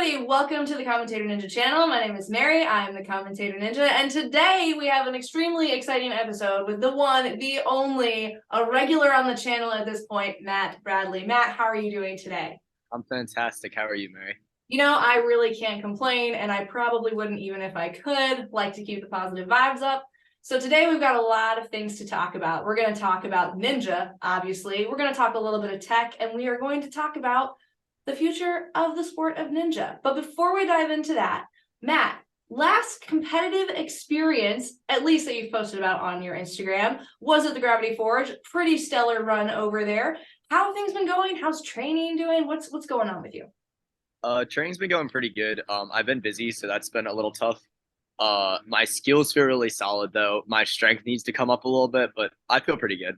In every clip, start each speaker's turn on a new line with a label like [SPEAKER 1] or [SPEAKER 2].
[SPEAKER 1] everybody, welcome to the Commentator Ninja channel. My name is Mary, I'm the Commentator Ninja, and today we have an extremely exciting episode with the one, the only, a regular on the channel at this point, Matt Bradley. Matt, how are you doing today?
[SPEAKER 2] I'm fantastic. How are you, Mary?
[SPEAKER 1] You know, I really can't complain, and I probably wouldn't even if I could, like to keep the positive vibes up. So today we've got a lot of things to talk about. We're going to talk about Ninja, obviously. We're going to talk a little bit of tech, and we are going to talk about the future of the sport of Ninja. But before we dive into that, Matt, last competitive experience, at least that you've posted about on your Instagram, was at the Gravity Forge. Pretty stellar run over there. How have things been going? How's training doing? What's going on with you?
[SPEAKER 2] Training's been going pretty good. I've been busy, so that's been a little tough. My skills feel really solid though. My strength needs to come up a little bit, but I feel pretty good.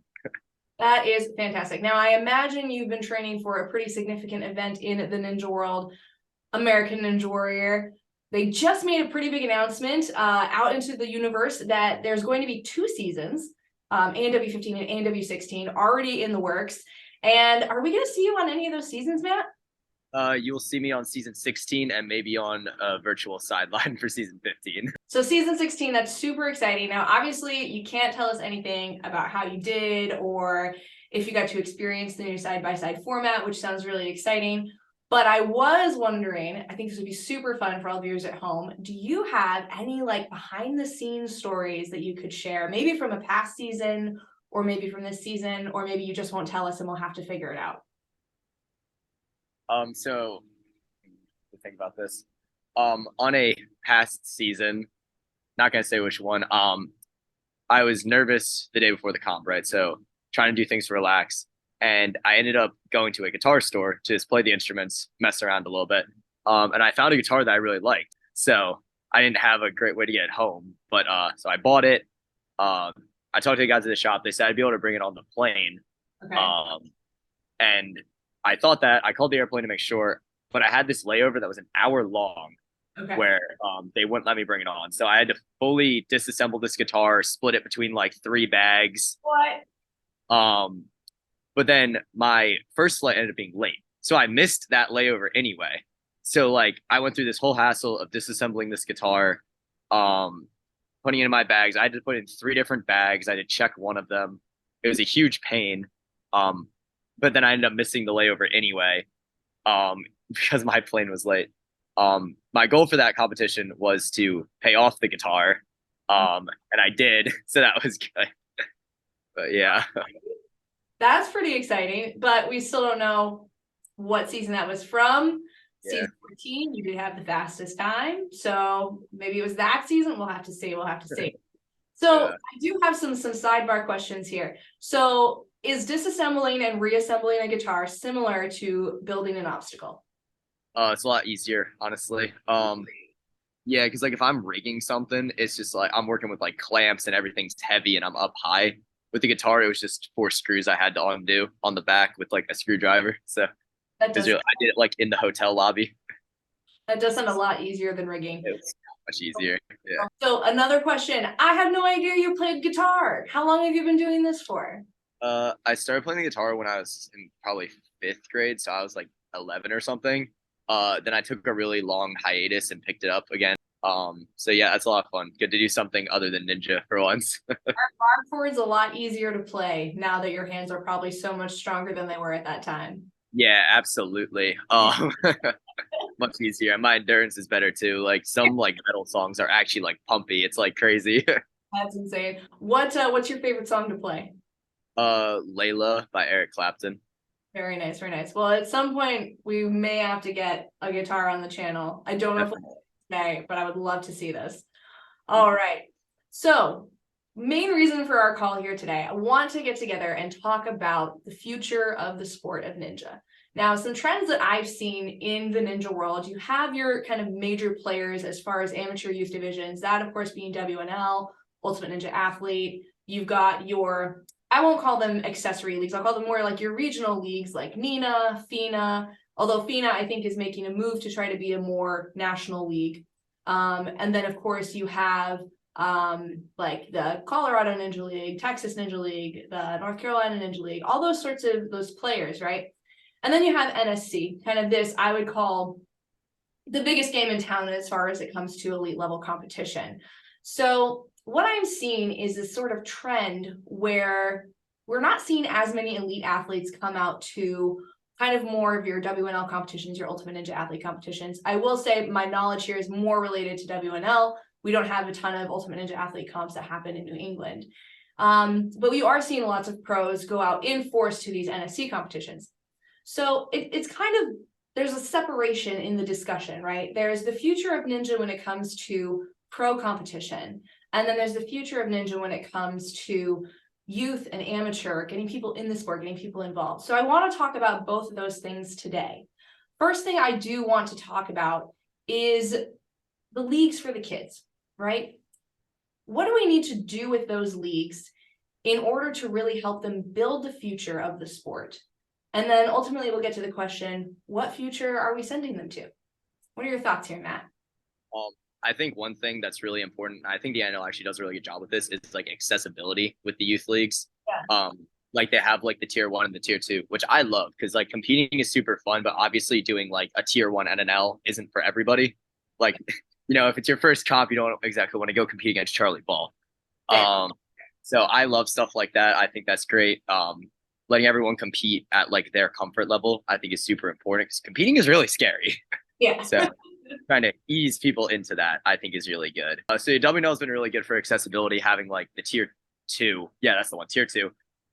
[SPEAKER 1] That is fantastic. Now, I imagine you've been training for a pretty significant event in the Ninja World, American Ninja Warrior. They just made a pretty big announcement out into the universe that there's going to be 2 seasons, ANW15 and ANW16, already in the works. And are we going to see you on any of those seasons, Matt?
[SPEAKER 2] You'll see me on season 16 and maybe on a virtual sideline for season 15.
[SPEAKER 1] So season 16, that's super exciting. Now, obviously, you can't tell us anything about how you did or if you got to experience the new side-by-side format, which sounds really exciting. But I was wondering, I think this would be super fun for all the viewers at home. Do you have any like behind-the-scenes stories that you could share, maybe from a past season or maybe from this season, or maybe you just won't tell us and we'll have to figure it out?
[SPEAKER 2] So to think about this. On a past season, not gonna say which one. I was nervous the day before the comp, right? So trying to do things to relax. And I ended up going to a guitar store to just play the instruments, mess around a little bit. And I found a guitar that I really liked. So I didn't have a great way to get it home. But so I bought it. I talked to the guys at the shop. They said I'd be able to bring it on the plane.
[SPEAKER 1] Okay.
[SPEAKER 2] And I thought that I called the airplane to make sure, but I had this layover that was an hour long.
[SPEAKER 1] Okay.
[SPEAKER 2] Where they wouldn't let me bring it on. So I had to fully disassemble this guitar, split it between like 3 bags.
[SPEAKER 1] What?
[SPEAKER 2] But then my first flight ended up being late. So I missed that layover anyway. So like I went through this whole hassle of disassembling this guitar, putting it in my bags. I had to put it in 3 different bags. I had to check one of them. It was a huge pain. But then I ended up missing the layover anyway, because my plane was late. My goal for that competition was to pay off the guitar, and I did, so that was good. But yeah,
[SPEAKER 1] That's pretty exciting, but we still don't know what season that was from.
[SPEAKER 2] Yeah.
[SPEAKER 1] Season 14, you did have the fastest time, so maybe it was that season. We'll have to see. We'll have to see. So
[SPEAKER 2] Yeah.
[SPEAKER 1] I do have some sidebar questions here. So is disassembling and reassembling a guitar similar to building an obstacle?
[SPEAKER 2] It's a lot easier, honestly. Yeah, because like if I'm rigging something, it's just like I'm working with like clamps and everything's heavy and I'm up high. With the guitar, it was just 4 screws I had to undo on the back with like a screwdriver. So I did it like in the hotel lobby.
[SPEAKER 1] That does sound a lot easier than rigging.
[SPEAKER 2] It was much easier. Yeah.
[SPEAKER 1] So another question. I had no idea you played guitar. How long have you been doing this for?
[SPEAKER 2] I started playing the guitar when I was in probably 5th grade, so I was like 11 or something. Then I took a really long hiatus and picked it up again. So yeah, that's a lot of fun. Good to do something other than Ninja for once.
[SPEAKER 1] Our bar chord's a lot easier to play now that your hands are probably so much stronger than they were at that time.
[SPEAKER 2] Yeah, absolutely. Much easier. My endurance is better too. Like some like metal songs are actually like pumpy. It's like crazy.
[SPEAKER 1] That's insane. What's your favorite song to play?
[SPEAKER 2] Layla by Eric Clapton.
[SPEAKER 1] Very nice, very nice. Well, at some point we may have to get a guitar on the channel. I don't know if we'll today, but I would love to see this. All right. So, main reason for our call here today, I want to get together and talk about the future of the sport of Ninja. Now, some trends that I've seen in the Ninja world, you have your kind of major players as far as amateur youth divisions, that of course being WNL, Ultimate Ninja Athlete. You've got your, I won't call them accessory leagues, I'll call them more like your regional leagues like Nina, FINA, although FINA I think is making a move to try to be a more national league. And then of course you have like the Colorado Ninja League, Texas Ninja League, the North Carolina Ninja League, all those sorts of those players, right? And then you have NSC, kind of this I would call the biggest game in town as far as it comes to elite level competition. So what I'm seeing is this sort of trend where we're not seeing as many elite athletes come out to kind of more of your WNL competitions, your Ultimate Ninja Athlete competitions. I will say my knowledge here is more related to WNL. We don't have a ton of Ultimate Ninja Athlete comps that happen in New England. But we are seeing lots of pros go out in force to these NSC competitions. So it's kind of, there's a separation in the discussion, right? There's the future of ninja when it comes to pro competition. And then there's the future of ninja when it comes to youth and amateur, getting people in the sport, getting people involved. So I want to talk about both of those things today. First thing I do want to talk about is the leagues for the kids, right? What do we need to do with those leagues in order to really help them build the future of the sport? And then ultimately we'll get to the question, what future are we sending them to? What are your thoughts here, Matt?
[SPEAKER 2] I think one thing that's really important, I think the NL actually does a really good job with this, is like accessibility with the youth leagues.
[SPEAKER 1] Yeah.
[SPEAKER 2] Like they have like the tier 1 and the tier 2, which I love because like competing is super fun, but obviously doing like a tier 1 NNL isn't for everybody. Like, if it's your first comp, you don't exactly want to go compete against Charlie Ball. So I love stuff like that. I think that's great. Letting everyone compete at like their comfort level, I think is super important because competing is really scary.
[SPEAKER 1] Yeah.
[SPEAKER 2] So trying to ease people into that, I think is really good. So WNL has been really good for accessibility, having like the tier 2. Yeah, that's the one, tier 2,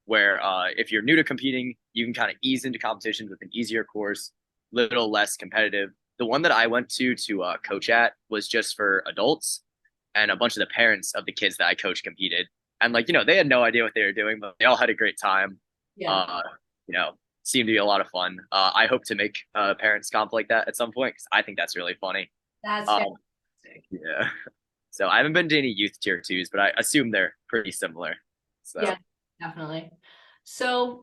[SPEAKER 2] where if you're new to competing, you can kind of ease into competitions with an easier course, little less competitive. The one that I went to coach at was just for adults, and a bunch of the parents of the kids that I coached competed. And like, they had no idea what they were doing, but they all had a great time.
[SPEAKER 1] Yeah.
[SPEAKER 2] Seemed to be a lot of fun. I hope to make parents comp like that at some point because I think that's really funny.
[SPEAKER 1] That's
[SPEAKER 2] fantastic. Yeah. So I haven't been to any youth tier 2s, but I assume they're pretty similar. So
[SPEAKER 1] yeah, definitely. So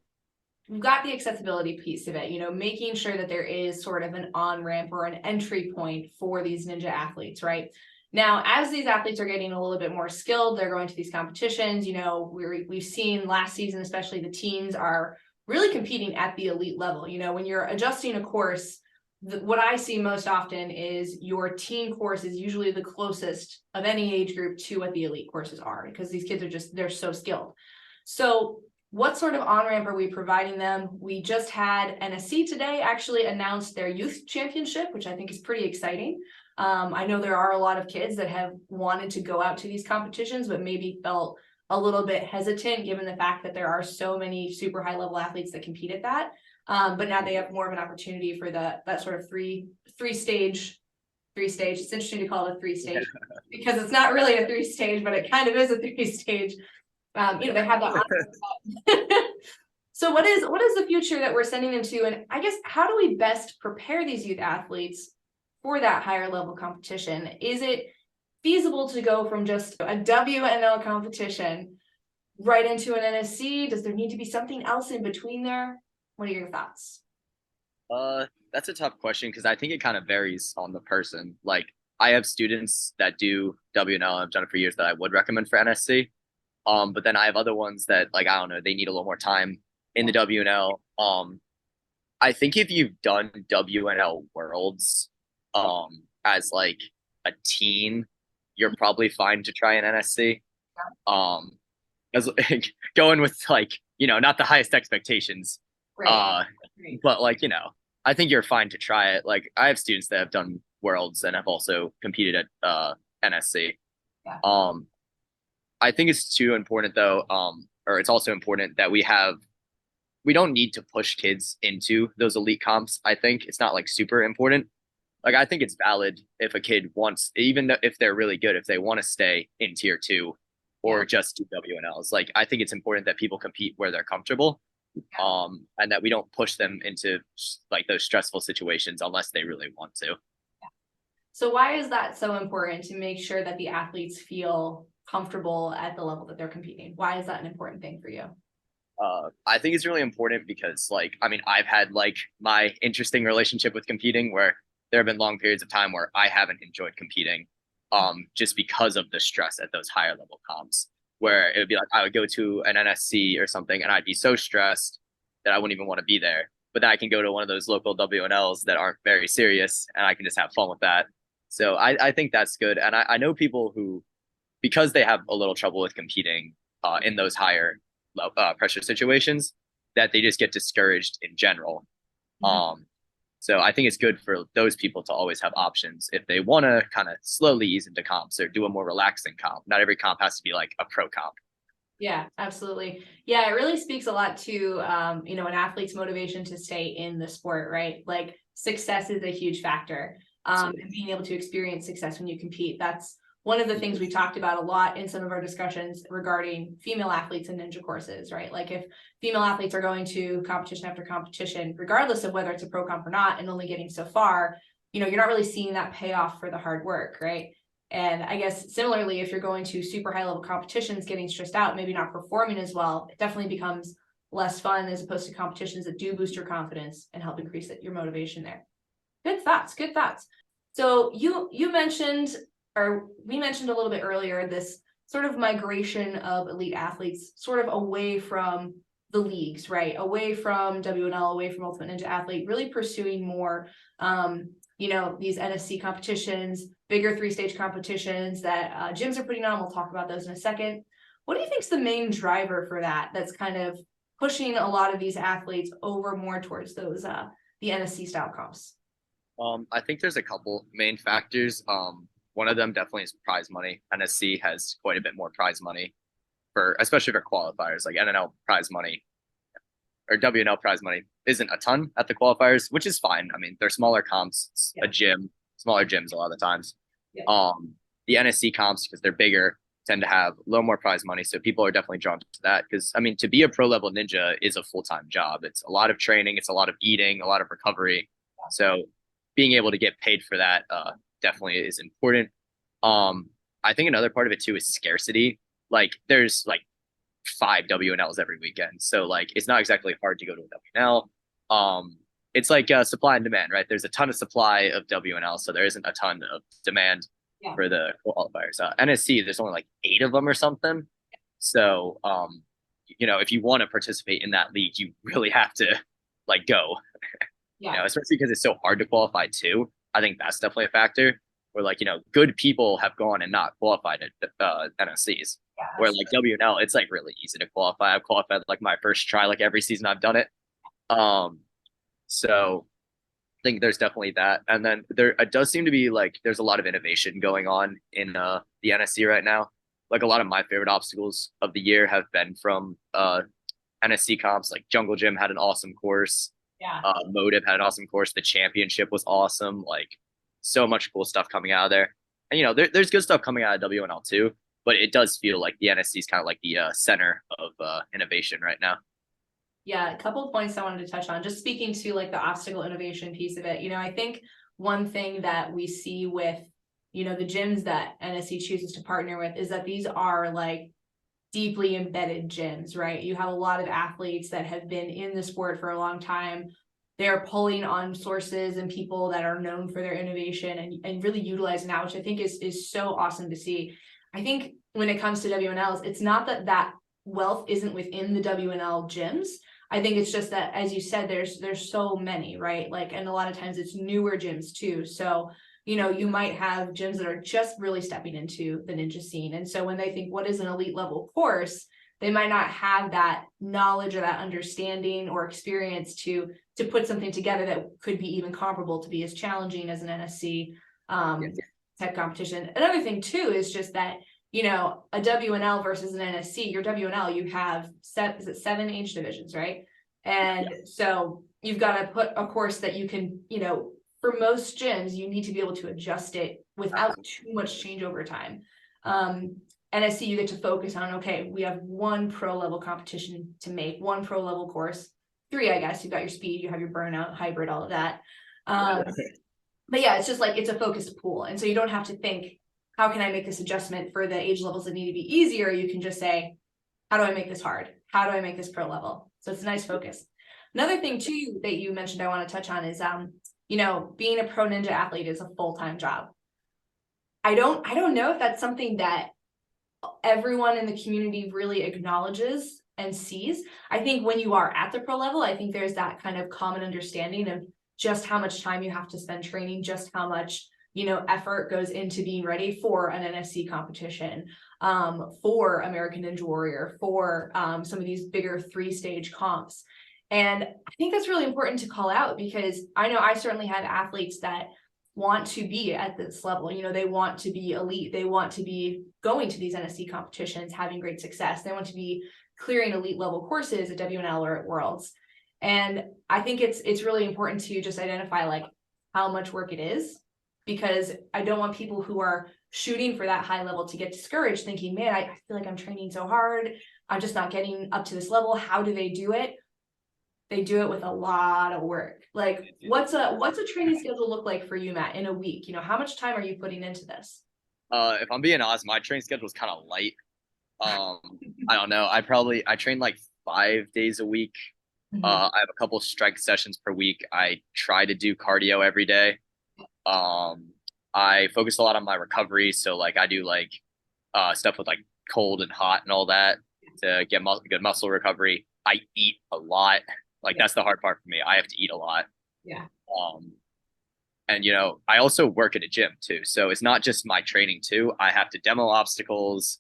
[SPEAKER 1] we've got the accessibility piece of it, making sure that there is sort of an on-ramp or an entry point for these ninja athletes, right? Now, as these athletes are getting a little bit more skilled, they're going to these competitions, we've seen last season, especially the teens are really competing at the elite level. When you're adjusting a course, what I see most often is your teen course is usually the closest of any age group to what the elite courses are, because these kids are they're so skilled. So what sort of on-ramp are we providing them? We just had NSC today actually announced their youth championship, which I think is pretty exciting. I know there are a lot of kids that have wanted to go out to these competitions, but maybe felt a little bit hesitant given the fact that there are so many super high level athletes that compete at that. But now they have more of an opportunity for that sort of three stage. It's interesting to call it a 3-stage because it's not really a 3-stage, but it kind of is a 3-stage. They have that. So what is the future that we're sending them to? And I guess, how do we best prepare these youth athletes for that higher level competition? Is it feasible to go from just a WNL competition right into an NSC? Does there need to be something else in between there? What are your thoughts?
[SPEAKER 2] That's a tough question because I think it kind of varies on the person. Like I have students that do WNL, I've done it for years, that I would recommend for NSC. But then I have other ones that, like, I don't know, they need a little more time in the WNL. I think if you've done WNL Worlds as like a teen, you're probably fine to try an NSC. As going with like, not the highest expectations.
[SPEAKER 1] Right.
[SPEAKER 2] But like, I think you're fine to try it. Like I have students that have done Worlds and have also competed at NSC.
[SPEAKER 1] Yeah.
[SPEAKER 2] I think it's too important though, or it's also important that we don't need to push kids into those elite comps. I think it's not like super important. Like I think it's valid if a kid wants, even if they're really good, if they want to stay in tier 2 or just do WNLs. Like I think it's important that people compete where they're comfortable, and that we don't push them into like those stressful situations unless they really want to.
[SPEAKER 1] So why is that so important to make sure that the athletes feel comfortable at the level that they're competing? Why is that an important thing for you?
[SPEAKER 2] I think it's really important because, like, I mean, I've had like my interesting relationship with competing where there have been long periods of time where I haven't enjoyed competing, just because of the stress at those higher level comps. Where it would be like I would go to an NSC or something and I'd be so stressed that I wouldn't even want to be there. but then I can go to one of those local WNLs that aren't very serious, and I can just have fun with that. So I think that's good. And I know people who, because they have a little trouble with competing in those higher pressure situations, that they just get discouraged in general.
[SPEAKER 1] Mhm.
[SPEAKER 2] So I think it's good for those people to always have options if they want to kind of slowly ease into comps or do a more relaxing comp. Not every comp has to be like a pro comp.
[SPEAKER 1] Yeah, absolutely. Yeah, it really speaks a lot to an athlete's motivation to stay in the sport, right? Like success is a huge factor.
[SPEAKER 2] So,
[SPEAKER 1] And being able to experience success when you compete. That's one of the things we talked about a lot in some of our discussions regarding female athletes and ninja courses, right? Like if female athletes are going to competition after competition, regardless of whether it's a pro comp or not, and only getting so far, you're not really seeing that payoff for the hard work, right? And I guess similarly, if you're going to super high level competitions, getting stressed out, maybe not performing as well, it definitely becomes less fun as opposed to competitions that do boost your confidence and help increase your motivation there. Good thoughts, good thoughts. So you mentioned, or we mentioned a little bit earlier, this sort of migration of elite athletes sort of away from the leagues, right? Away from WNL, away from Ultimate Ninja Athlete, really pursuing more these NSC competitions, bigger 3-stage competitions that gyms are putting on. We'll talk about those in a second. What do you think is the main driver for that? That's kind of pushing a lot of these athletes over more towards those the NSC style comps.
[SPEAKER 2] I think there's a couple main factors. One of them definitely is prize money. NSC has quite a bit more prize money especially for qualifiers. Like NNL prize money or WNL prize money isn't a ton at the qualifiers, which is fine. I mean, they're smaller comps, it's a gym, smaller gyms a lot of the times.
[SPEAKER 1] Yeah.
[SPEAKER 2] The NSC comps, because they're bigger, tend to have a little more prize money. So people are definitely drawn to that. Because I mean, to be a pro level ninja is a full-time job. It's a lot of training, it's a lot of eating, a lot of recovery. So being able to get paid for that definitely is important. I think another part of it too is scarcity. Like there's like 5 WNLs every weekend. So like it's not exactly hard to go to a WNL. It's like supply and demand, right? There's a ton of supply of WNL, so there isn't a ton of demand for the qualifiers. NSC, there's only like 8 of them or something. So if you want to participate in that league, you really have to like go. Especially because it's so hard to qualify too. I think that's definitely a factor where like, good people have gone and not qualified at NSCs. Where like WNL, it's like really easy to qualify. I've qualified like my first try, like every season I've done it. So I think there's definitely that. And then there it does seem to be like there's a lot of innovation going on in the NSC right now. Like a lot of my favorite obstacles of the year have been from NSC comps. Like Jungle Gym had an awesome course. Motive had an awesome course. The championship was awesome. Like so much cool stuff coming out of there. And there's good stuff coming out of WNL too, but it does feel like the NSC is kind of like the center of innovation right now.
[SPEAKER 1] Yeah, a couple of points I wanted to touch on. Just speaking to like the obstacle innovation piece of it. I think one thing that we see with the gyms that NSC chooses to partner with is that these are like deeply embedded gyms, right? You have a lot of athletes that have been in the sport for a long time. They're pulling on sources and people that are known for their innovation and really utilizing that, which I think is so awesome to see. I think when it comes to WNLs, it's not that wealth isn't within the WNL gyms. I think it's just that, as you said, there's so many, right? Like, and a lot of times it's newer gyms too. So you might have gyms that are just really stepping into the ninja scene. And so when they think, what is an elite level course, they might not have that knowledge or that understanding or experience to put something together that could be even comparable to be as challenging as an NSC type competition. Another thing too is just that, a WNL versus an NSC, your WNL, you have 7 age divisions, right? And so you've got to put a course that you can, for most gyms, you need to be able to adjust it without too much change over time. NSC, you get to focus on, okay, we have 1 pro level competition to make, 1 pro level course, 3, I guess. You've got your speed, you have your burnout, hybrid, all of that. But yeah, it's just like, it's a focused pool. And so you don't have to think, how can I make this adjustment for the age levels that need to be easier? You can just say, how do I make this hard? How do I make this pro level? So it's a nice focus. Another thing too, that you mentioned I want to touch on is, being a pro ninja athlete is a full-time job. I don't know if that's something that everyone in the community really acknowledges and sees. I think when you are at the pro level, I think there's that kind of common understanding of just how much time you have to spend training, just how much, you know, effort goes into being ready for an NSC competition, for American Ninja Warrior, for some of these bigger 3-stage comps. And I think that's really important to call out, because I know I certainly have athletes that want to be at this level. You know, they want to be elite. They want to be going to these NSC competitions, having great success. They want to be clearing elite level courses at WNL or at Worlds. And I think it's really important to just identify like how much work it is, because I don't want people who are shooting for that high level to get discouraged thinking, man, I feel like I'm training so hard, I'm just not getting up to this level. How do they do it? They do it with a lot of work. Like, what's a training schedule look like for you, Matt, in a week? You know, how much time are you putting into this?
[SPEAKER 2] If I'm being honest, my training schedule is kind of light. I don't know. I train like 5 days a week. I have a couple strength sessions per week. I try to do cardio every day. I focus a lot on my recovery. So like I do like stuff with like cold and hot and all that to get good muscle recovery. I eat a lot. Like that's the hard part for me. I have to eat a lot.
[SPEAKER 1] Yeah.
[SPEAKER 2] And you know, I also work at a gym too. So it's not just my training too. I have to demo obstacles.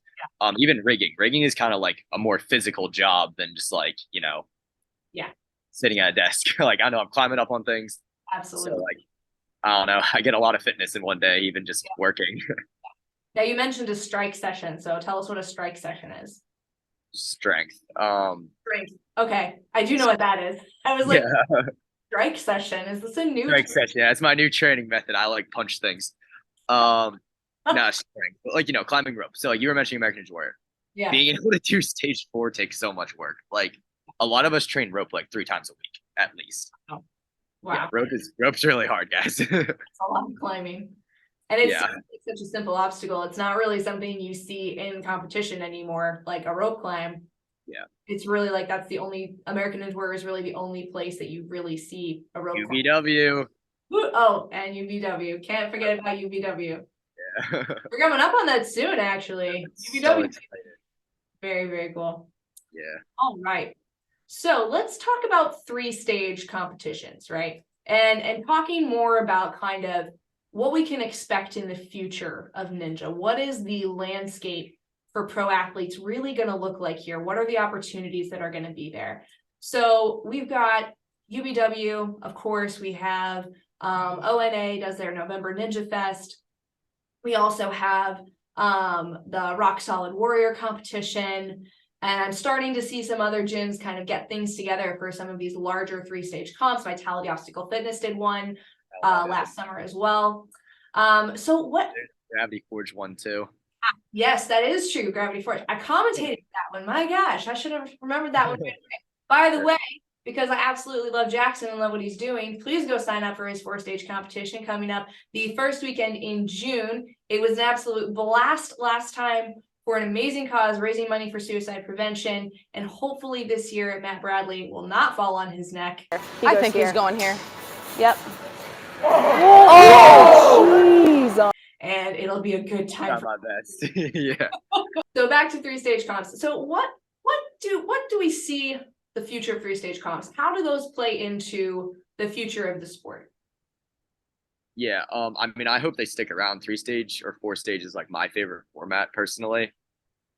[SPEAKER 2] Even rigging. Rigging is kind of like a more physical job than just like, you know, sitting at a desk. Like I know I'm climbing up on things.
[SPEAKER 1] Absolutely.
[SPEAKER 2] So like I don't know. I get a lot of fitness in one day, even just working.
[SPEAKER 1] Now you mentioned a strike session. So tell us what a strike session is.
[SPEAKER 2] Strength.
[SPEAKER 1] Strength. Okay. I do know what that is. I was like, strike session. Is this a new
[SPEAKER 2] strike session? Yeah, it's my new training method. I like punch things. No, strength. But like, you know, climbing rope. So like you were mentioning American Ninja Warrior.
[SPEAKER 1] Yeah.
[SPEAKER 2] Being able to do stage 4 takes so much work. Like a lot of us train rope like 3 times a week at least.
[SPEAKER 1] Oh. Wow.
[SPEAKER 2] Yeah, rope's really hard, guys.
[SPEAKER 1] It's a lot of climbing. And it's such a simple obstacle. It's not really something you see in competition anymore, like a rope climb.
[SPEAKER 2] Yeah.
[SPEAKER 1] It's really like that's the only American Ninja Warrior is really the only place that you really see a rope
[SPEAKER 2] UVW.
[SPEAKER 1] climb. Oh, and UVW. Can't forget about UVW.
[SPEAKER 2] Yeah.
[SPEAKER 1] We're coming up on that soon, actually. UVW. So very, very cool.
[SPEAKER 2] Yeah.
[SPEAKER 1] All right. So let's talk about 3-stage competitions, right? And talking more about kind of what we can expect in the future of Ninja. What is the landscape for pro athletes really going to look like here? What are the opportunities that are going to be there? So we've got UBW, of course, we have ONA does their November Ninja Fest. We also have the Rock Solid Warrior competition. And I'm starting to see some other gyms kind of get things together for some of these larger 3-stage comps. Vitality Obstacle Fitness did one last summer as well. So what?
[SPEAKER 2] Gravity Forge one too.
[SPEAKER 1] Yes, that is true. Gravity Forge. I commentated that one. My gosh, I should have remembered that one. By the way, because I absolutely love Jackson and love what he's doing, please go sign up for his 4-stage competition coming up the first weekend in June. It was an absolute blast last time for an amazing cause, raising money for suicide prevention. And hopefully this year, Matt Bradley will not fall on his neck.
[SPEAKER 3] I think he's going here. Yep. Oh, jeez.
[SPEAKER 1] And it'll be a good time.
[SPEAKER 2] My best. Yeah.
[SPEAKER 1] So back to 3-stage comps. So what do we see the future of 3-stage comps? How do those play into the future of the sport?
[SPEAKER 2] Yeah, I mean, I hope they stick around. 3-stage or 4-stage is like my favorite format personally.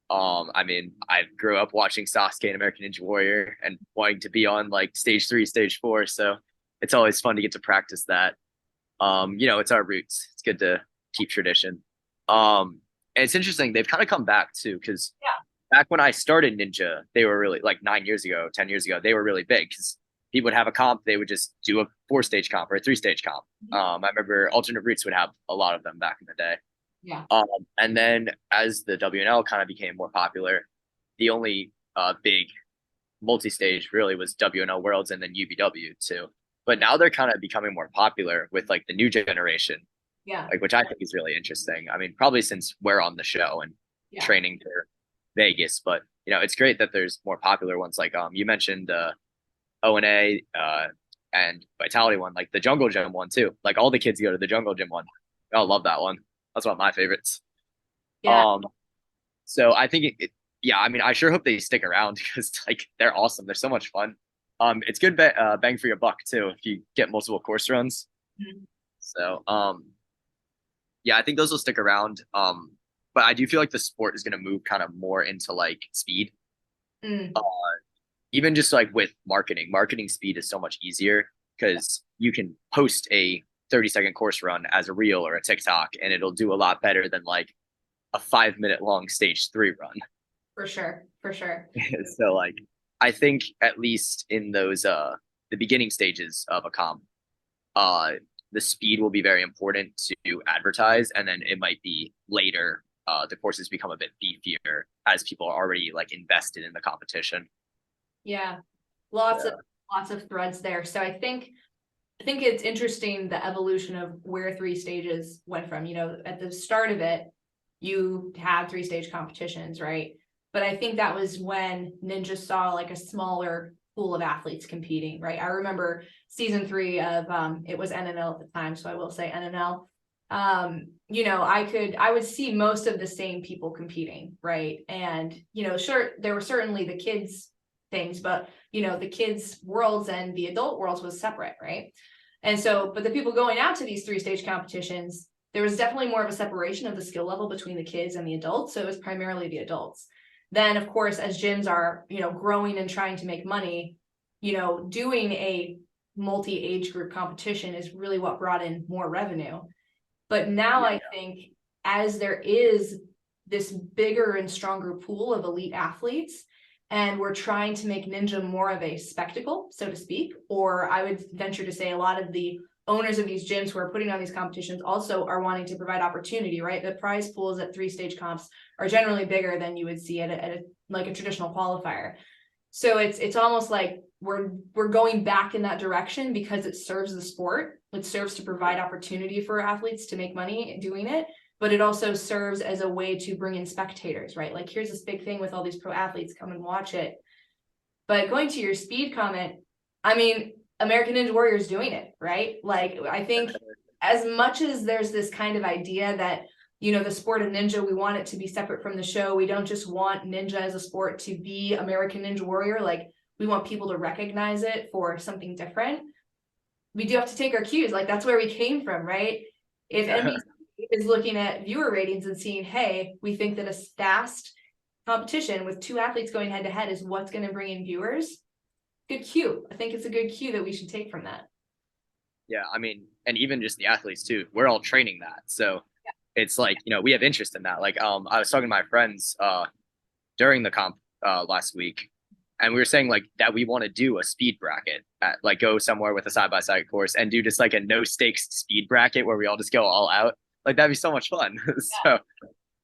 [SPEAKER 2] I mean, I grew up watching Sasuke and American Ninja Warrior and wanting to be on like stage 3, stage 4. So it's always fun to get to practice that. You know, it's our roots. It's good to keep tradition. And it's interesting. They've kind of come back too, because back when I started Ninja, they were really like 9 years ago, 10 years ago, they were really big because people would have a comp. They would just do a 4-stage comp or a 3-stage comp. I remember Alternate Roots would have a lot of them back in the day.
[SPEAKER 1] Yeah.
[SPEAKER 2] And then as the WNL kind of became more popular, the only big multi-stage really was WNL Worlds and then UBW too. But now they're kind of becoming more popular with like the new generation.
[SPEAKER 1] Yeah.
[SPEAKER 2] Like, which I think is really interesting. I mean, probably since we're on the show and training for Vegas, but you know, it's great that there's more popular ones. Like you mentioned ONA and Vitality one, like the Jungle Gym one too. Like all the kids go to the Jungle Gym one. I love that one. That's one of my favorites.
[SPEAKER 1] Yeah.
[SPEAKER 2] So I think yeah, I mean, I sure hope they stick around because like they're awesome. They're so much fun. It's good bang for your buck too if you get multiple course runs.
[SPEAKER 1] Mhm.
[SPEAKER 2] So yeah, I think those will stick around. But I do feel like the sport is going to move kind of more into like speed.
[SPEAKER 1] Mm,
[SPEAKER 2] Even just like with marketing speed is so much easier because you can post a 30-second course run as a reel or a TikTok and it'll do a lot better than like a 5 minute long stage 3 run.
[SPEAKER 1] for sure, for sure.
[SPEAKER 2] So like I think at least in those the beginning stages of a comp, uh the speed will be very important to advertise, and then it might be later the courses become a bit beefier as people are already like invested in the competition.
[SPEAKER 1] Yeah, lots of
[SPEAKER 2] Yeah.
[SPEAKER 1] lots of threads there. So I think it's interesting the evolution of where three stages went from. You know, at the start of it, you had three-stage competitions, right? But I think that was when Ninja saw like a smaller pool of athletes competing, right? I remember season 3 of it was NNL at the time, so I will say NNL. You know, I would see most of the same people competing, right? And you know, sure, there were certainly the kids things, but you know, the kids worlds and the adult worlds was separate, right? And so, but the people going out to these three-stage competitions, there was definitely more of a separation of the skill level between the kids and the adults. So it was primarily the adults. Then, of course, as gyms are, you know, growing and trying to make money, you know, doing a multi-age group competition is really what brought in more revenue. But now
[SPEAKER 2] Yeah.
[SPEAKER 1] I think as there is this bigger and stronger pool of elite athletes, and we're trying to make Ninja more of a spectacle, so to speak, or I would venture to say a lot of the owners of these gyms who are putting on these competitions also are wanting to provide opportunity, right? The prize pools at three-stage comps are generally bigger than you would see at a like a traditional qualifier. So it's almost like we're going back in that direction because it serves the sport. It serves to provide opportunity for athletes to make money doing it, but it also serves as a way to bring in spectators, right? Like here's this big thing with all these pro athletes, come and watch it. But going to your speed comment, I mean, American Ninja Warrior is doing it, right? Like I think as much as there's this kind of idea that you know the sport of ninja, we want it to be separate from the show. We don't just want ninja as a sport to be American Ninja Warrior. Like we want people to recognize it for something different. We do have to take our cues. Like that's where we came from, right? If
[SPEAKER 2] Yeah.
[SPEAKER 1] NBC is looking at viewer ratings and seeing, hey, we think that a fast competition with two athletes going head to head is what's going to bring in viewers. Good cue. I think it's a good cue that we should take from that.
[SPEAKER 2] Yeah, I mean, and even just the athletes too. We're all training that. So it's like, we have interest in that. Like I was talking to my friends during the comp last week, and we were saying like that we want to do a speed bracket at like go somewhere with a side-by-side course and do just like a no stakes speed bracket where we all just go all out. Like that'd be so much fun. So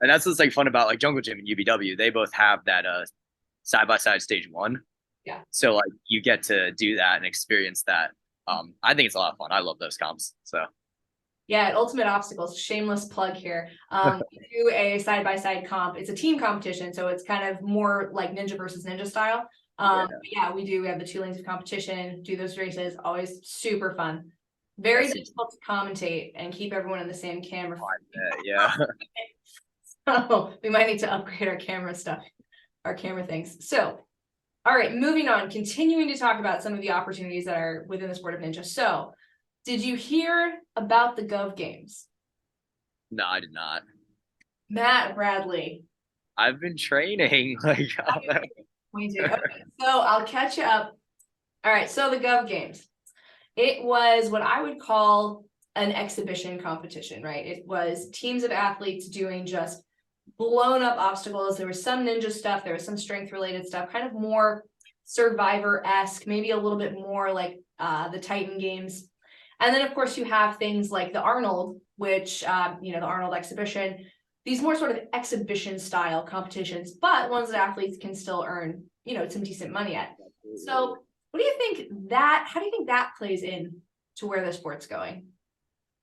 [SPEAKER 2] and that's what's like fun about like Jungle Gym and UBW. They both have that side-by-side stage 1.
[SPEAKER 1] Yeah.
[SPEAKER 2] So like you get to do that and experience that. I think it's a lot of fun. I love those comps. So
[SPEAKER 1] Yeah, at Ultimate Obstacles, shameless plug here. We do a side-by-side comp. It's a team competition, so it's kind of more like ninja versus ninja style. Yeah, we do. We have the 2 lanes of competition, do those races, always super fun. Very difficult to commentate and keep everyone in the same camera.
[SPEAKER 2] Yeah.
[SPEAKER 1] So we might need to upgrade our camera stuff, our camera things. So, all right, moving on, continuing to talk about some of the opportunities that are within the sport of ninja. So, did you hear about the Gov Games?
[SPEAKER 2] No, I did not.
[SPEAKER 1] Matt Bradley.
[SPEAKER 2] I've been training. Like,
[SPEAKER 1] Me too. Okay, so I'll catch you up. All right, so the Gov Games. It was what I would call an exhibition competition, right? It was teams of athletes doing just blown up obstacles. There was some ninja stuff, there was some strength related stuff, kind of more Survivor-esque, maybe a little bit more like the Titan Games. And then, of course, you have things like the Arnold, which, the Arnold exhibition, these more sort of exhibition style competitions, but ones that athletes can still earn, some decent money at. So how do you think that plays in to where the sport's going?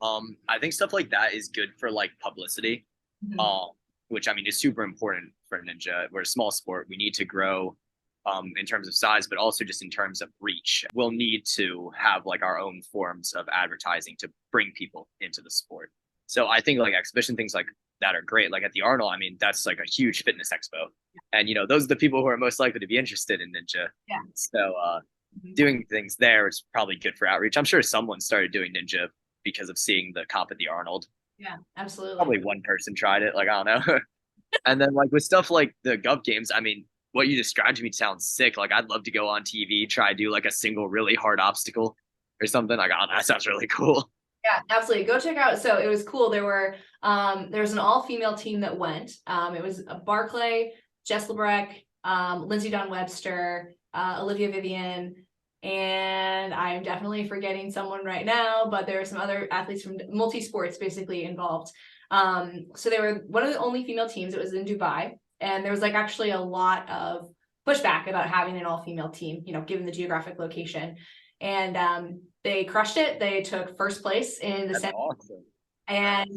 [SPEAKER 2] I think stuff like that is good for like publicity,
[SPEAKER 1] Mhm.
[SPEAKER 2] which I mean is super important for Ninja. We're a small sport. We need to grow in terms of size, but also just in terms of reach. We'll need to have like our own forms of advertising to bring people into the sport. So I think like exhibition things like that are great. Like at the Arnold, I mean, that's like a huge fitness expo. And, you know, those are the people who are most likely to be interested in ninja.
[SPEAKER 1] Yeah.
[SPEAKER 2] So doing things there is probably good for outreach. I'm sure someone started doing ninja because of seeing the comp at the Arnold.
[SPEAKER 1] Yeah, absolutely.
[SPEAKER 2] Probably one person tried it. Like, I don't know. And then like with stuff like the Gov games, I mean, what you described to me sounds sick. Like I'd love to go on TV, try to do like a single really hard obstacle or something. Like, oh, that sounds really cool.
[SPEAKER 1] Yeah, absolutely. Go check out. So it was cool. There was an all-female team that went. It was Barclay, Jess Lebrecht, Lindsay Dawn Webster, Olivia Vivian, and I'm definitely forgetting someone right now, but there are some other athletes from multi-sports basically involved. So they were one of the only female teams. It was in Dubai, and there was like actually a lot of pushback about having an all-female team, you know, given the geographic location. And they crushed it. They took first place in the
[SPEAKER 2] That's awesome.
[SPEAKER 1] and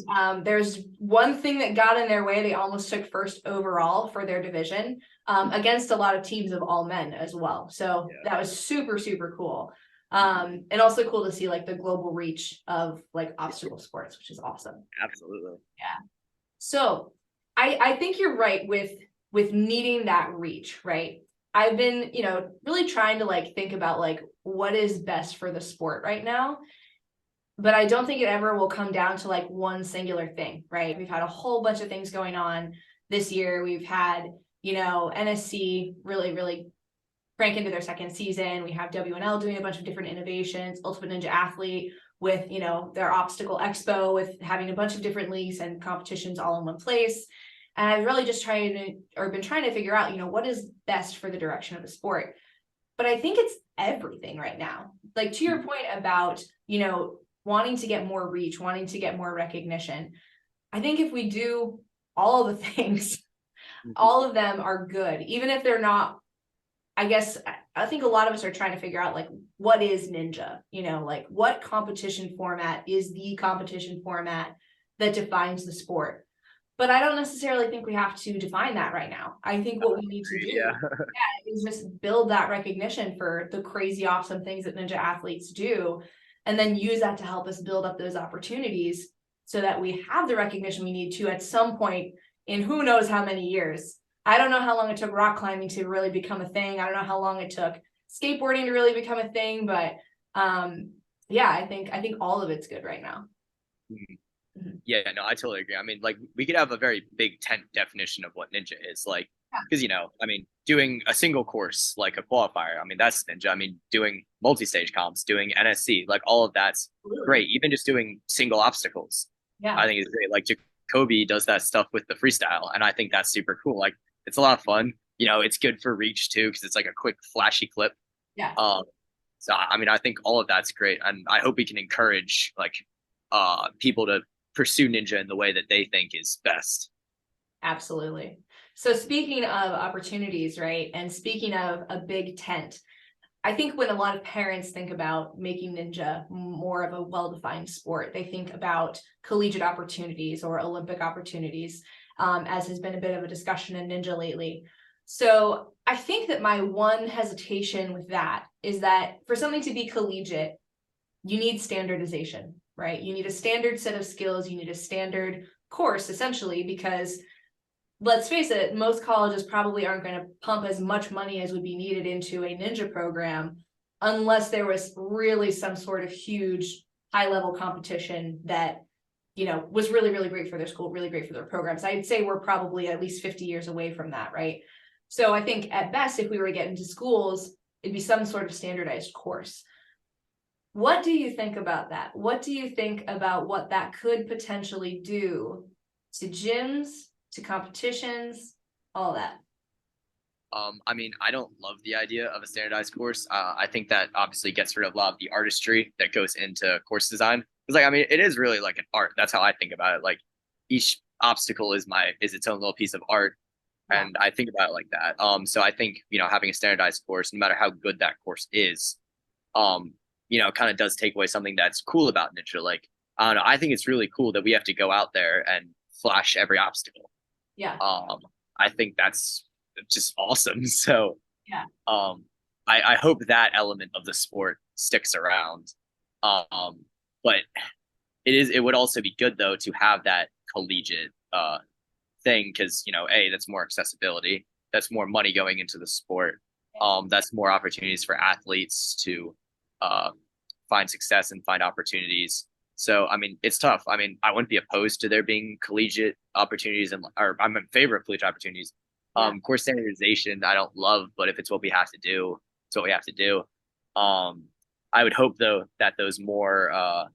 [SPEAKER 1] there's one thing that got in their way. They almost took first overall for their division against a lot of teams of all men as well. So that was super, super cool. And also cool to see like the global reach of like obstacle sports, which is awesome.
[SPEAKER 2] Absolutely.
[SPEAKER 1] Yeah. So I think you're right with needing that reach, right? I've been, you know, really trying to like think about like what is best for the sport right now. But I don't think it ever will come down to like one singular thing, right? We've had a whole bunch of things going on this year. We've had, you know, NSC really, really crank into their second season. We have WNL doing a bunch of different innovations, Ultimate Ninja Athlete with, you know, their obstacle expo with having a bunch of different leagues and competitions all in one place. And I've really just been trying to figure out, you know, what is best for the direction of the sport. But I think it's everything right now. Like to your point about, you know, wanting to get more reach, wanting to get more recognition. I think if we do all the things, all of them are good, even if they're not. I guess I think a lot of us are trying to figure out like what is ninja, you know, like what competition format is the competition format that defines the sport. But I don't necessarily think we have to define that right now. I think what we need to do is just build that recognition for the crazy awesome things that ninja athletes do, and then use that to help us build up those opportunities so that we have the recognition we need to at some point in who knows how many years. I don't know how long it took rock climbing to really become a thing. I don't know how long it took skateboarding to really become a thing, but yeah, I think all of it's good right now.
[SPEAKER 2] Yeah, no, I totally agree. I mean, like we could have a very big tent definition of what ninja is, like because you know, I mean, doing a single course like a qualifier, I mean, that's ninja. I mean, doing multi-stage comps, doing NSC, like all of that's great. Even just doing single obstacles, I think is great. Like Jacoby does that stuff with the freestyle, and I think that's super cool. Like it's a lot of fun. You know, it's good for reach too because it's like a quick, flashy clip.
[SPEAKER 1] Yeah.
[SPEAKER 2] So I mean, I think all of that's great, and I hope we can encourage like people to pursue ninja in the way that they think is best.
[SPEAKER 1] Absolutely. So speaking of opportunities, right, and speaking of a big tent, I think when a lot of parents think about making ninja more of a well-defined sport, they think about collegiate opportunities or Olympic opportunities, as has been a bit of a discussion in ninja lately. So I think that my one hesitation with that is that for something to be collegiate, you need standardization, right? You need a standard set of skills. You need a standard course, essentially, because let's face it, most colleges probably aren't going to pump as much money as would be needed into a ninja program unless there was really some sort of huge high-level competition that, you know, was really, really great for their school, really great for their programs. I'd say we're probably at least 50 years away from that, right? So I think at best, if we were to get into schools, it'd be some sort of standardized course. What do you think about that? What do you think about what that could potentially do to gyms, to competitions, all that?
[SPEAKER 2] I mean, I don't love the idea of a standardized course. I think that obviously gets rid of a lot of the artistry that goes into course design. Because, like, I mean, it is really like an art. That's how I think about it. Like, each obstacle is its own little piece of art, and I think about it like that. So I think, you know, having a standardized course, no matter how good that course is, you know, kind of does take away something that's cool about ninja. Like, I don't know. I think it's really cool that we have to go out there and flash every obstacle.
[SPEAKER 1] Yeah.
[SPEAKER 2] I think that's just awesome. So
[SPEAKER 1] yeah.
[SPEAKER 2] I hope that element of the sport sticks around. But it would also be good though to have that collegiate thing because, you know, that's more accessibility, that's more money going into the sport. That's more opportunities for athletes to find success and find opportunities. So, I mean, it's tough. I mean, I wouldn't be opposed to there being collegiate opportunities, or I'm in favor of collegiate opportunities. Course standardization, I don't love, but if it's what we have to do, it's what we have to do. I would hope though that those more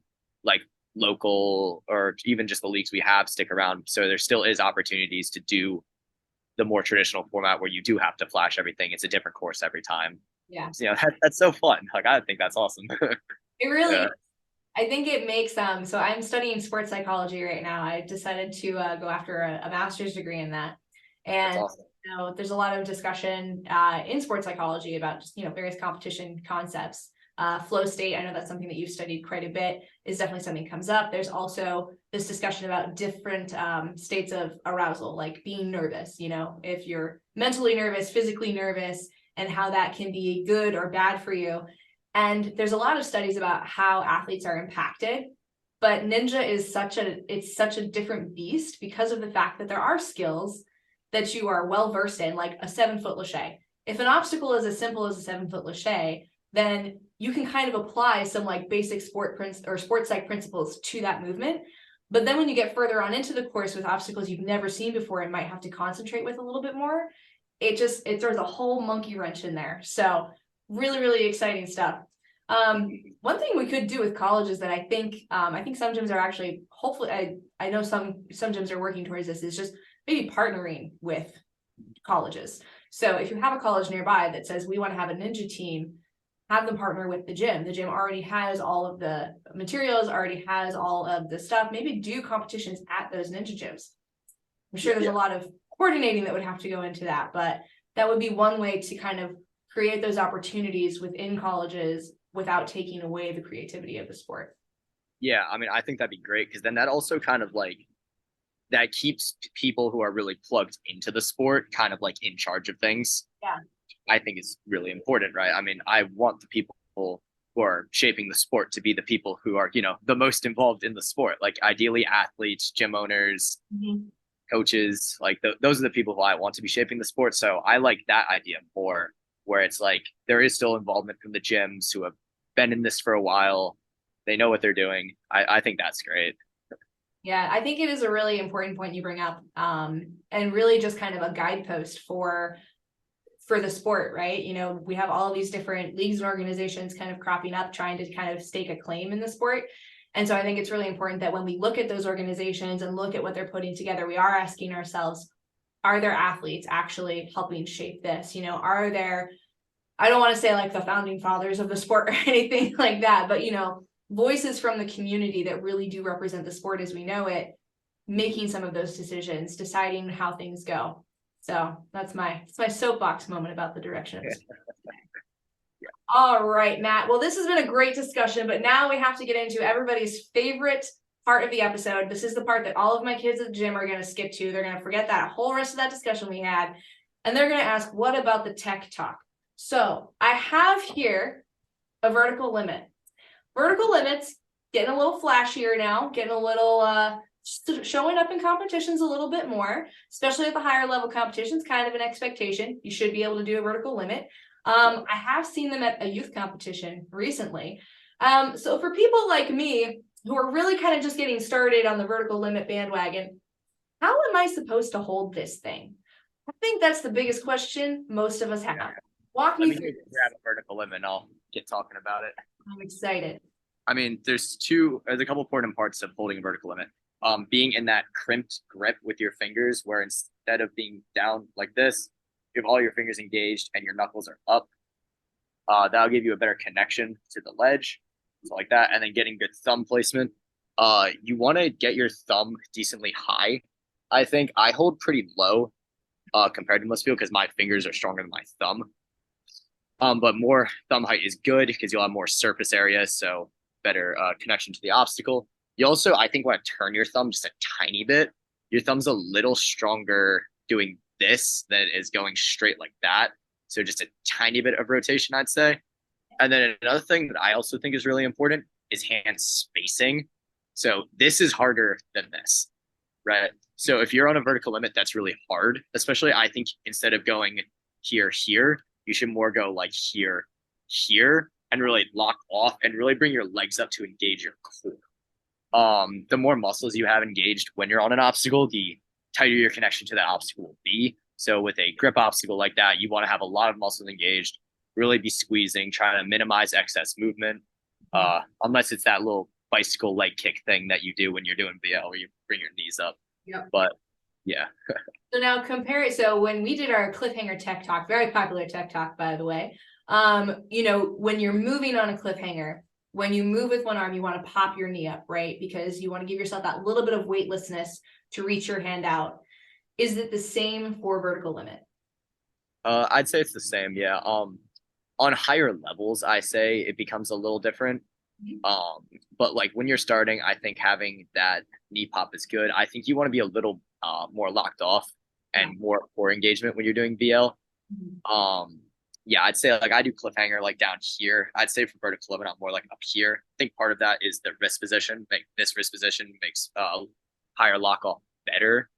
[SPEAKER 2] like local or even just the leagues we have stick around, so there still is opportunities to do the more traditional format where you do have to flash everything. It's a different course every time.
[SPEAKER 1] Yeah.
[SPEAKER 2] So, you know, that's so fun. Like, I think that's awesome.
[SPEAKER 1] It really
[SPEAKER 2] Yeah.
[SPEAKER 1] I think it makes so I'm studying sports psychology right now. I decided to go after a master's degree in that.
[SPEAKER 2] That's
[SPEAKER 1] And
[SPEAKER 2] awesome.
[SPEAKER 1] you know, there's a lot of discussion in sports psychology about just, you know, various competition concepts. Flow state, I know that's something that you've studied quite a bit, is definitely something that comes up. There's also this discussion about different states of arousal, like being nervous, you know, if you're mentally nervous, physically nervous, and how that can be good or bad for you. And there's a lot of studies about how athletes are impacted, but ninja is such a different beast because of the fact that there are skills that you are well versed in, like a 7-foot lache. If an obstacle is as simple as a 7-foot lache, then you can kind of apply some like basic sports psych principles to that movement. But then when you get further on into the course with obstacles you've never seen before and might have to concentrate with a little bit more, it throws a whole monkey wrench in there. So really, really exciting stuff. One thing we could do with colleges that I think some gyms are actually, hopefully, I know some gyms are working towards this, is just maybe partnering with colleges. So if you have a college nearby that says we want to have a ninja team, have them partner with the gym. The gym already has all of the materials, already has all of the stuff. Maybe do competitions at those ninja gyms. I'm sure there's a lot of coordinating that would have to go into that, but that would be one way to kind of create those opportunities within colleges without taking away the creativity of the sport.
[SPEAKER 2] Yeah, I mean, I think that'd be great because then that also kind of like that keeps people who are really plugged into the sport kind of like in charge of things.
[SPEAKER 1] Yeah.
[SPEAKER 2] I think is really important, right? I mean, I want the people who are shaping the sport to be the people who are, you know, the most involved in the sport, like ideally athletes, gym owners, coaches, like those are the people who I want to be shaping the sport. So I like that idea more, where it's like there is still involvement from the gyms who have been in this for a while. They know what they're doing. I think that's great.
[SPEAKER 1] Yeah, I think it is a really important point you bring up, and really just kind of a guidepost for the sport, right? You know, we have all these different leagues and organizations kind of cropping up, trying to kind of stake a claim in the sport. And so I think it's really important that when we look at those organizations and look at what they're putting together, we are asking ourselves, are there athletes actually helping shape this? You know, are there, I don't want to say like the founding fathers of the sport or anything like that, but, you know, voices from the community that really do represent the sport as we know it, making some of those decisions, deciding how things go. So that's my soapbox moment about the direction of this. All right, Matt. Well, this has been a great discussion, but now we have to get into everybody's favorite part of the episode. This is the part that all of my kids at the gym are going to skip to. They're going to forget that whole rest of that discussion we had, and they're going to ask, what about the tech talk? So I have here a vertical limit. Vertical limits getting a little flashier now, getting a little showing up in competitions a little bit more, especially at the higher level competitions, kind of an expectation. You should be able to do a vertical limit. I have seen them at a youth competition recently. So for people like me who are really kind of just getting started on the vertical limit bandwagon, how am I supposed to hold this thing? I think that's the biggest question most of us have. Walk me through this.
[SPEAKER 2] Grab a vertical limit and I'll get talking about it.
[SPEAKER 1] I'm excited.
[SPEAKER 2] I mean, there's a couple important parts of holding a vertical limit. Being in that crimped grip with your fingers, where instead of being down like this, you have all your fingers engaged and your knuckles are up. That'll give you a better connection to the ledge, so like that, and then getting good thumb placement. You want to get your thumb decently high. I think I hold pretty low compared to most people because my fingers are stronger than my thumb. But more thumb height is good because you'll have more surface area, so better connection to the obstacle. You also, I think, want to turn your thumb just a tiny bit. Your thumb's a little stronger doing this than it is going straight like that. So just a tiny bit of rotation, I'd say. And then another thing that I also think is really important is hand spacing. So this is harder than this. right? So if you're on a vertical limit, that's really hard. Especially, I think instead of going here, here, you should more go like here, here, and really lock off and really bring your legs up to engage your core. The more muscles you have engaged when you're on an obstacle, the tighter your connection to that obstacle will be. So with a grip obstacle like that, you want to have a lot of muscles engaged, really be squeezing, trying to minimize excess movement. Unless it's that little bicycle leg kick thing that you do when you're doing BL where you bring your knees up.
[SPEAKER 1] Yep.
[SPEAKER 2] But yeah.
[SPEAKER 1] So now compare it. So when we did our cliffhanger tech talk, very popular tech talk, by the way, you know, when you're moving on a cliffhanger, when you move with one arm, you want to pop your knee up, right? Because you want to give yourself that little bit of weightlessness to reach your hand out. Is it the same for vertical limit?
[SPEAKER 2] I'd say it's the same. Yeah. On higher levels, I say it becomes a little different. But like when you're starting, I think having that knee pop is good. I think you want to be a little more locked off and more core engagement when you're doing BL. Yeah, I'd say like I do cliffhanger like down here. I'd say for vertical limit, I'm more like up here. I think part of that is the wrist position. This wrist position makes higher lock off better.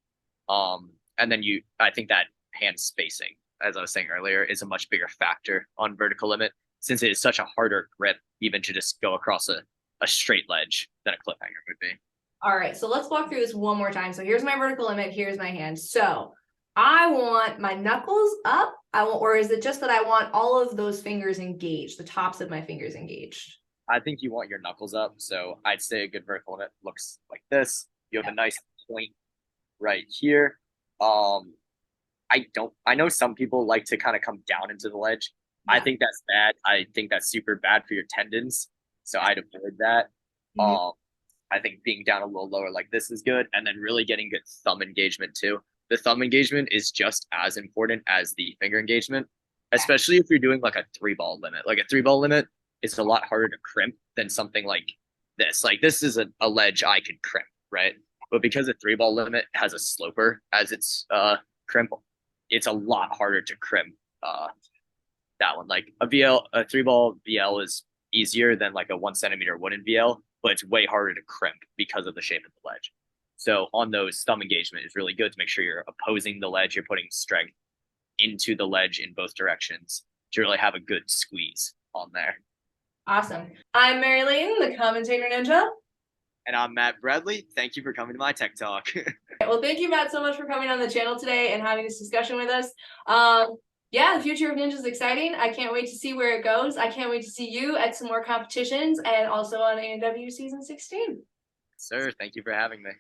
[SPEAKER 2] And then I think that hand spacing, as I was saying earlier, is a much bigger factor on vertical limit since it is such a harder grip even to just go across a straight ledge than a cliffhanger would be.
[SPEAKER 1] All right, so let's walk through this one more time. So here's my vertical limit, here's my hand. So I want my knuckles up, or is it just that I want all of those fingers engaged, the tops of my fingers engaged?
[SPEAKER 2] I think you want your knuckles up. So I'd say a good vertical limit looks like this. You have a nice point right here. I know some people like to kind of come down into the ledge. I think that's bad. I think that's super bad for your tendons. So I'd avoid that. I think being down a little lower like this is good. And then really getting good thumb engagement too. The thumb engagement is just as important as the finger engagement, especially if you're doing like a 3-ball limit. Like a 3-ball limit is a lot harder to crimp than something like this. Like this is a ledge I could crimp, right? But because a 3-ball limit has a sloper as its crimp, it's a lot harder to crimp that one. Like a 3-ball VL is easier than like a 1 centimeter wooden VL, but it's way harder to crimp because of the shape of the ledge. So on those, thumb engagement is really good to make sure you're opposing the ledge, you're putting strength into the ledge in both directions to really have a good squeeze on there.
[SPEAKER 1] Awesome. I'm Mary Layton, the commentator ninja.
[SPEAKER 2] And I'm Matt Bradley. Thank you for coming to my tech talk.
[SPEAKER 1] Well, thank you, Matt, so much for coming on the channel today and having this discussion with us. Yeah, the future of ninja is exciting. I can't wait to see where it goes. I can't wait to see you at some more competitions and also on ANW season 16.
[SPEAKER 2] Sir, thank you for having me.